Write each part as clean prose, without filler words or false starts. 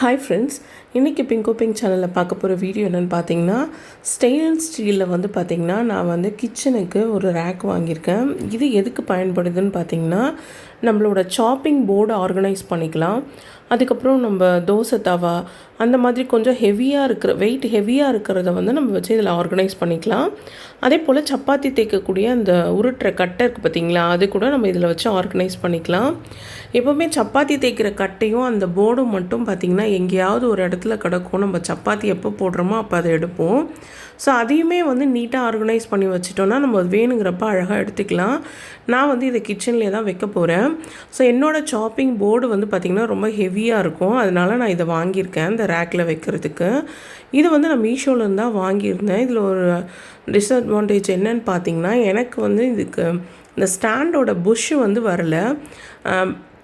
Hi friends, இன்றைக்கி Bingo pink சேனலில் பார்க்க போகிற வீடியோ என்னென்னு பார்த்தீங்கன்னா, ஸ்டெயின்லெஸ் ஸ்டீலில் பார்த்தீங்கன்னா நான் கிச்சனுக்கு ஒரு ரேக் வாங்கியிருக்கேன். இது எதுக்கு பயன்படுதுன்னு பார்த்தீங்கன்னா, நம்மளோட சாப்பிங் போர்டு ஆர்கனைஸ் பண்ணிக்கலாம். அதுக்கப்புறம் நம்ம தோசை தவா அந்த மாதிரி கொஞ்சம் ஹெவியாக இருக்கிற வெயிட் ஹெவியாக இருக்கிறத நம்ம வச்சு இதில் ஆர்கனைஸ் பண்ணிக்கலாம். அதே போல் சப்பாத்தி தேய்க்கக்கூடிய அந்த உருட்டுற கட்டை இருக்குது பார்த்திங்களா, அது கூட நம்ம இதில் வச்சு ஆர்கனைஸ் பண்ணிக்கலாம். எப்போவுமே சப்பாத்தி தேய்க்கிற கட்டையும் அந்த போர்டும் மட்டும் பார்த்திங்கன்னா எங்கேயாவது ஒரு இடத்துல கிடக்கும். நம்ம சப்பாத்தி எப்போ போடுறோமோ அப்போ அதை எடுப்போம். ஸோ அதையுமே நீட்டாக ஆர்கனைஸ் பண்ணி வச்சிட்டோன்னா நம்ம வேணுங்கிறப்ப அழகாக எடுத்துக்கலாம். நான் இதை கிச்சன்லேயே தான் வைக்க போகிறேன். ஸோ என்னோடய சாப்பிங் போர்டு பார்த்திங்கன்னா ரொம்ப ஹெவியாக இருக்கும். அதனால் நான் இதை வாங்கியிருக்கேன் இந்த ரேக்கில் வைக்கிறதுக்கு. இது நான் மீஷோலேருந்து தான் வாங்கியிருந்தேன். இதில் ஒரு டிஸ்அட்வான்டேஜ் என்னன்னு பார்த்தீங்கன்னா, எனக்கு இதுக்கு இந்த ஸ்டாண்டோட புஷ்ஷு வரல.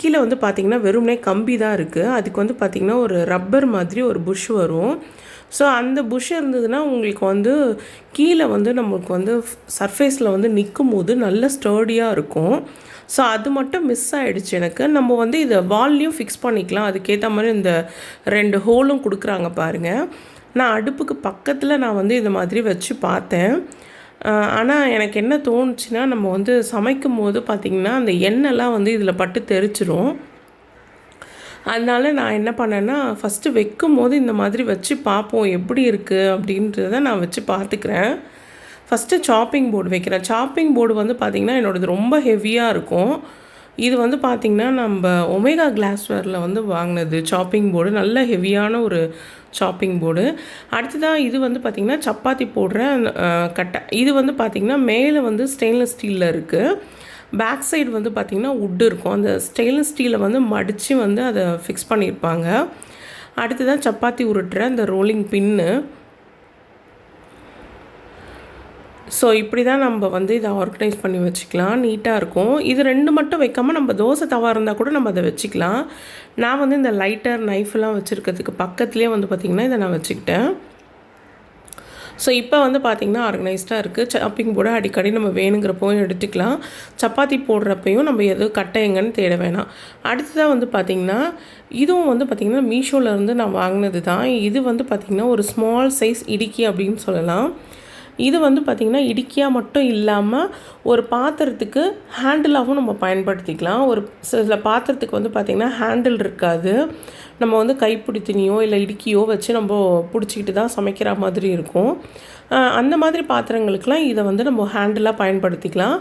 கீழே பார்த்திங்கன்னா வெறுமனே கம்பி தான் இருக்குது. அதுக்கு பார்த்திங்கன்னா ஒரு ரப்பர் மாதிரி ஒரு புஷ் வரும். ஸோ அந்த புஷ் இருந்ததுன்னா உங்களுக்கு கீழே நம்மளுக்கு சர்ஃபேஸில் நிற்கும் போது நல்ல ஸ்டர்டியாக இருக்கும். ஸோ அது மட்டும் மிஸ் ஆகிடுச்சு எனக்கு. நம்ம இதை வால்லையும் ஃபிக்ஸ் பண்ணிக்கலாம். அதுக்கேற்ற மாதிரி இந்த 2 ஹோலும் கொடுக்குறாங்க பாருங்கள். நான் அடுப்புக்கு பக்கத்தில் நான் இது மாதிரி வச்சு பார்த்தேன். ஆனால் எனக்கு என்ன தோணுச்சுன்னா, நம்ம சமைக்கும் போது பார்த்திங்கன்னா அந்த எண்ணெய்லாம் இதில் பட்டு தெரிச்சிரும். அதனால் நான் என்ன பண்ணேன்னா, ஃபஸ்ட்டு வைக்கும் போது இந்த மாதிரி வச்சு பார்ப்போம் எப்படி இருக்குது அப்படின்றத நான் வச்சு பார்த்துக்கிறேன். ஃபஸ்ட்டு சாப்பிங் போர்டு வைக்கிறேன். சாப்பிங் போர்டு பார்த்திங்கன்னா என்னோடது ரொம்ப ஹெவியாக இருக்கும். இது பார்த்திங்கன்னா நம்ம ஒமேகா கிளாஸ்வேரில் வாங்கினது சாப்பிங் போர்டு. நல்ல ஹெவியான ஒரு சாப்பிங் போர்டு. அடுத்ததாக இது பார்த்திங்கன்னா சப்பாத்தி போடுற கட்டை. இது பார்த்திங்கன்னா மேலே ஸ்டெயின்லெஸ் ஸ்டீலில் இருக்குது. பேக் சைடு பார்த்திங்கன்னா வுட்டு இருக்கும். அந்த ஸ்டெயின்லெஸ் ஸ்டீலை மடித்து அதை ஃபிக்ஸ் பண்ணியிருப்பாங்க. அடுத்ததாக சப்பாத்தி உருட்டுற அந்த ரோலிங் பின்னு. ஸோ இப்படி தான் நம்ம இதை ஆர்கனைஸ் பண்ணி வச்சுக்கலாம். நீட்டாக இருக்கும். இது 2 மட்டும் வைக்காமல் நம்ம தோசை தவா இருந்தால் கூட நம்ம அதை வச்சுக்கலாம். நான் இந்த லைட்டர் நைஃப்லாம் வச்சுருக்கிறதுக்கு பக்கத்துலேயே பார்த்திங்கன்னா இதை நான் வச்சுக்கிட்டேன். ஸோ இப்போ பார்த்திங்கன்னா ஆர்கனைஸ்டாக இருக்குது. சாப்பிங் போர்டு அடிக்கடி நம்ம வேணுங்கிறப்பவும் எடுத்துக்கலாம். சப்பாத்தி போடுறப்பையும் நம்ம எதுவும் கட்டை எங்கன்னு தேட வேணாம். அடுத்ததாக பார்த்திங்கன்னா இதுவும் பார்த்திங்கன்னா மீஷோலேருந்து நான் வாங்கினது தான். இது பார்த்திங்கன்னா ஒரு ஸ்மால் சைஸ் இடுக்கி அப்படின்னு சொல்லலாம். இது பார்த்திங்கன்னா இடுக்கியாக மட்டும் இல்லாமல் ஒரு பாத்திரத்துக்கு ஹேண்டிலாகவும் நம்ம பயன்படுத்திக்கலாம். ஒரு சில பாத்திரத்துக்கு பார்த்திங்கன்னா ஹேண்டில் இருக்காது. நம்ம கைப்பிடி துணியோ இல்லை இடுக்கியோ வச்சு நம்ம பிடிச்சிக்கிட்டு தான் சமைக்கிற மாதிரி இருக்கும். அந்த மாதிரி பாத்திரங்களுக்கெலாம் இதை நம்ம ஹேண்டிலாக பயன்படுத்திக்கலாம்.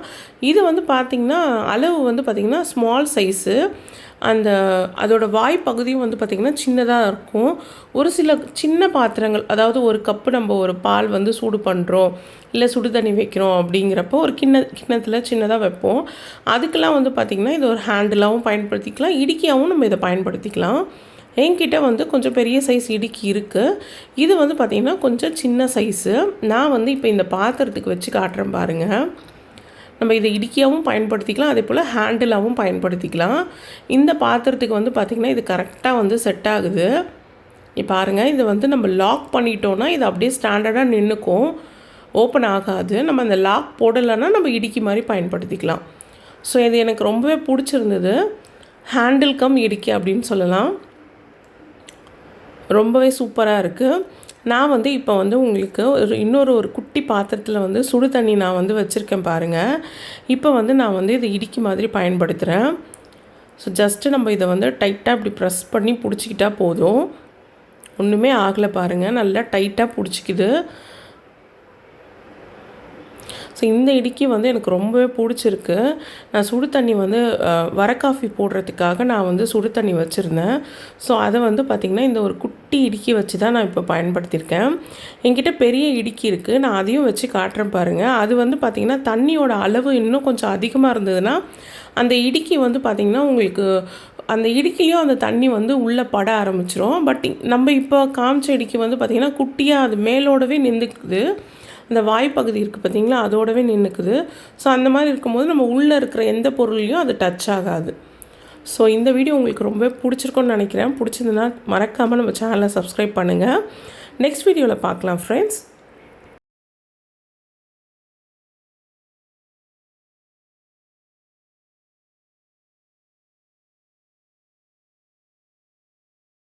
இது பார்த்திங்கன்னா அளவு பார்த்திங்கன்னா ஸ்மால் சைஸு. அதோட வாய் பகுதியும் பார்த்திங்கன்னா சின்னதாக இருக்கும். ஒரு சில சின்ன பாத்திரங்கள், அதாவது ஒரு கப்பு நம்ம ஒரு பால் சூடு பண்ணுறோம் இல்லை சுடு தண்ணி வைக்கிறோம் அப்படிங்கிறப்போ ஒரு கிண்ணத்தில் சின்னதாக வைப்போம். அதுக்கெல்லாம் பார்த்திங்கன்னா இது ஒரு ஹேண்டிலாகவும் பயன்படுத்திக்கலாம், இடுக்கியாகவும் நம்ம இதை பயன்படுத்திக்கலாம். என்கிட்ட கொஞ்சம் பெரிய சைஸ் இடுக்கி இருக்குது. இது பார்த்திங்கன்னா கொஞ்சம் சின்ன சைஸு. நான் இப்போ இந்த பாத்திரத்துக்கு வச்சு காட்டுறேன் பாருங்கள். நம்ம இதை இடுக்கியாகவும் பயன்படுத்திக்கலாம், அதே போல் ஹேண்டிலாகவும் பயன்படுத்திக்கலாம். இந்த பாத்திரத்துக்கு பார்த்திங்கன்னா இது கரெக்டாக செட் ஆகுது. இப்போ பாருங்கள், இது நம்ம லாக் பண்ணிட்டோன்னா இது அப்படியே ஸ்டாண்டர்டாக நின்றுக்கும், ஓப்பன் ஆகாது. நம்ம அந்த லாக் போடலைன்னா நம்ம இடுக்கி மாதிரி பயன்படுத்திக்கலாம். ஸோ இது எனக்கு ரொம்பவே பிடிச்சிருந்தது. ஹேண்டில் கம் இடுக்கி அப்படின்னு சொல்லலாம். ரொம்பவே சூப்பராக இருக்குது. நான் இப்போ உங்களுக்கு இன்னொரு குட்டி பாத்திரத்தில் சுடு தண்ணி நான் வச்சுருக்கேன் பாருங்கள். இப்போ நான் இது இடுக்கி மாதிரி பயன்படுத்துகிறேன். ஸோ ஜஸ்ட்டு நம்ம இதை டைட்டாக இப்படி ப்ரெஸ் பண்ணி பிடிச்சிக்கிட்டா போதும். ஒன்றுமே ஆகலை பாருங்கள், நல்லா டைட்டாக பிடிச்சிக்குது. ஸோ இந்த இடுக்கி எனக்கு ரொம்பவே பிடிச்சிருக்கு. நான் சுடு தண்ணி வர காஃபி போடுறதுக்காக நான் சுடு தண்ணி வச்சுருந்தேன். ஸோ அதை பார்த்திங்கன்னா இந்த ஒரு குட்டி இடுக்கி வச்சு தான் நான் இப்போ பயன்படுத்தியிருக்கேன். என்கிட்ட பெரிய இடுக்கி இருக்குது, நான் அதையும் வச்சு காட்டுறேன் பாருங்கள். அது பார்த்திங்கன்னா தண்ணியோட அளவு இன்னும் கொஞ்சம் அதிகமாக இருந்ததுன்னா அந்த இடுக்கி பார்த்திங்கன்னா உங்களுக்கு அந்த இடுக்கிலையும் அந்த தண்ணி உள்ளே பட ஆரம்பிச்சிரும். பட் நம்ம இப்போ காமிச்ச இடுக்கி பார்த்திங்கன்னா குட்டியாக அது மேலோடவே நின்றுக்குது. இந்த வாய்ப்பகுதி இருக்குது பார்த்திங்களா, அதோடவே நின்றுக்குது. ஸோ அந்த மாதிரி இருக்கும்போது நம்ம உள்ளே இருக்கிற எந்த பொருளையும் அது டச் ஆகாது. ஸோ இந்த வீடியோ உங்களுக்கு ரொம்பவே பிடிச்சிருக்கோன்னு நினைக்கிறேன். பிடிச்சிருந்ததுன்னா மறக்காமல் நம்ம சேனலை சப்ஸ்கிரைப் பண்ணுங்கள். நெக்ஸ்ட் வீடியோவில் பார்க்கலாம் ஃப்ரெண்ட்ஸ்.